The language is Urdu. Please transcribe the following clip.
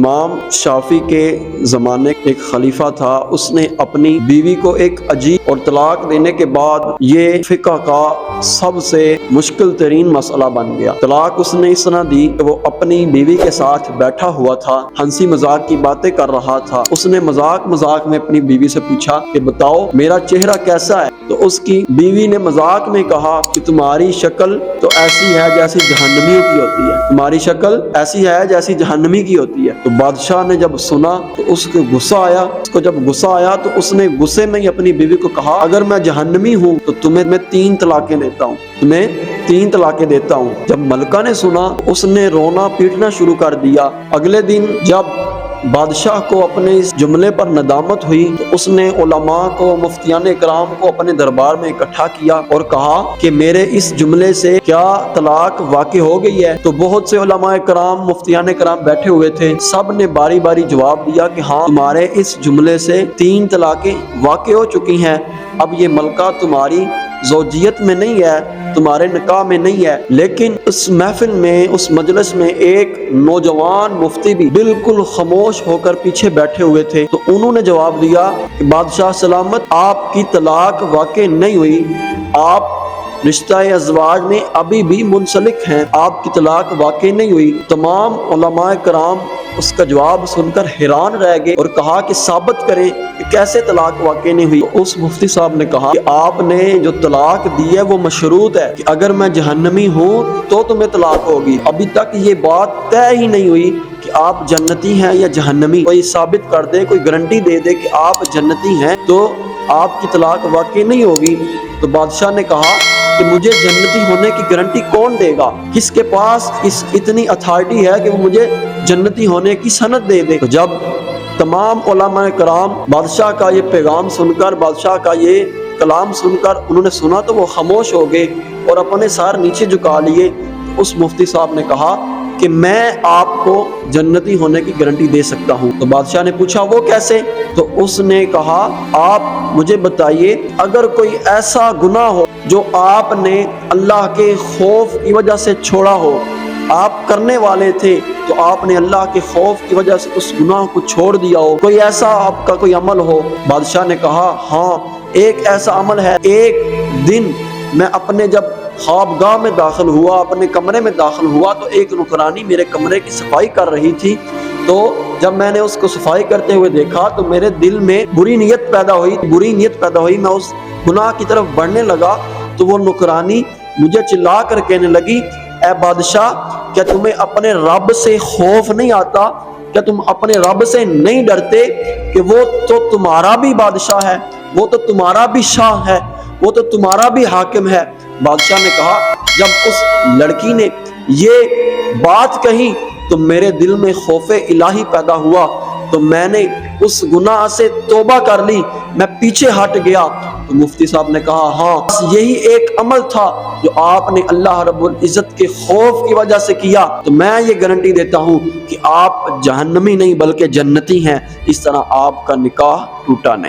امام شافعی کے زمانے ایک خلیفہ تھا، اس نے اپنی بیوی کو ایک عجیب اور طلاق دینے کے بعد یہ فقہ کا سب سے مشکل ترین مسئلہ بن گیا۔ طلاق اس نے اس طرح دی کہ وہ اپنی بیوی کے ساتھ بیٹھا ہوا تھا، ہنسی مذاق کی باتیں کر رہا تھا۔ اس نے مذاق میں اپنی بیوی سے پوچھا کہ بتاؤ میرا چہرہ کیسا ہے؟ تو اس کی بیوی نے مذاق میں کہا کہ تمہاری شکل تو ایسی ہے جیسی جہنمیوں کی ہوتی ہے، تمہاری شکل ایسی ہے جیسی جہنمی کی ہوتی ہے۔ تو بادشاہ نے جب سنا تو اس کو غصہ آیا، جب غصہ آیا تو اس نے غصے میں ہی اپنی بیوی کو کہا اگر میں جہنمی ہوں تو تمہیں میں 3 طلاقیں دیتا ہوں، تمہیں 3 طلاقیں دیتا ہوں۔ جب ملکہ نے سنا اس نے رونا پیٹنا شروع کر دیا۔ اگلے دن جب بادشاہ کو اپنے اس جملے پر ندامت ہوئی تو اس نے علماء کو، مفتیان کرام کو اپنے دربار میں اکٹھا کیا اور کہا کہ میرے اس جملے سے کیا طلاق واقع ہو گئی ہے؟ تو بہت سے علماء کرام، مفتیان کرام بیٹھے ہوئے تھے، سب نے باری باری جواب دیا کہ ہاں تمہارے اس جملے سے 3 طلاقیں واقع ہو چکی ہیں۔ اب یہ ملکہ تمہاری زوجیت میں نہیں ہے، تمہارے نکاح میں نہیں ہے۔ لیکن اس محفل میں، اس مجلس میں ایک نوجوان مفتی بھی بالکل خاموش ہو کر پیچھے بیٹھے ہوئے تھے، تو انہوں نے جواب دیا کہ بادشاہ سلامت، آپ کی طلاق واقع نہیں ہوئی، آپ رشتہ ازواج میں ابھی بھی منسلک ہیں، آپ کی طلاق واقع نہیں ہوئی۔ تمام علماء کرام اس کا جواب سن کر حیران رہ گئے اور کہا کہ ثابت کریں کہ کیسے طلاق واقع نہیں ہوئی۔ اس مفتی صاحب نے کہا کہ آپ نے جو طلاق دی ہے وہ مشروط ہے کہ اگر میں جہنمی ہوں تو تمہیں طلاق ہوگی، ابھی تک یہ بات طے ہی نہیں ہوئی کہ آپ جنتی ہیں یا جہنمی۔ کوئی ثابت کر دے، کوئی گارنٹی دے دے کہ آپ جنتی ہیں تو آپ کی طلاق واقع نہیں ہوگی۔ تو بادشاہ نے کہا کہ مجھے جنتی ہونے کی گارنٹی کون دے گا؟ کس کے پاس اتنی اتھارٹی ہے کہ وہ مجھے جنتی ہونے کی سند دے دے؟ تو جب تمام علماء کرام بادشاہ کا یہ پیغام سن کر، بادشاہ کا یہ کلام سن کر انہوں نے سنا تو وہ خاموش ہو گئے اور اپنے سار نیچے جھکا لیے۔ اس مفتی صاحب نے کہا کہ میں آپ کو جنتی ہونے کی گارنٹی دے سکتا ہوں۔ تو بادشاہ نے پوچھا وہ کیسے؟ تو اس نے کہا آپ مجھے بتائیے اگر کوئی ایسا گناہ ہو جو آپ نے اللہ کے خوف کی وجہ سے چھوڑا ہو، آپ کرنے والے تھے تو آپ نے اللہ کے خوف کی وجہ سے اس گناہ کو چھوڑ دیا ہو، کوئی ایسا آپ کا کوئی عمل ہو۔ بادشاہ نے کہا ہاں ایک ایسا عمل ہے، ایک دن میں اپنے جب خوابگاہ میں داخل ہوا، اپنے کمرے میں داخل ہوا تو ایک نوکرانی میرے کمرے کی صفائی کر رہی تھی، تو جب میں نے اس کو صفائی کرتے ہوئے دیکھا تو میرے دل میں بری نیت پیدا ہوئی، میں اس گناہ کی طرف بڑھنے لگا تو وہ نوکرانی مجھے چلا کر کہنے لگی اے بادشاہ کیا تمہیں اپنے رب سے خوف نہیں آتا؟ کیا تم اپنے رب سے نہیں ڈرتے کہ وہ تو تمہارا بھی بادشاہ ہے، وہ تو تمہارا بھی شاہ ہے، وہ تو تمہارا بھی حاکم ہے؟ بادشاہ نے کہا جب اس لڑکی نے یہ بات کہی تو میرے دل میں خوف الہی پیدا ہوا، تو میں نے اس گناہ سے توبہ کر لی، میں پیچھے ہٹ گیا۔ تو مفتی صاحب نے کہا ہاں یہی ایک عمل تھا جو آپ نے اللہ رب العزت کے خوف کی وجہ سے کیا، تو میں یہ گارنٹی دیتا ہوں کہ آپ جہنمی نہیں بلکہ جنتی ہیں، اس طرح آپ کا نکاح ٹوٹا نہیں۔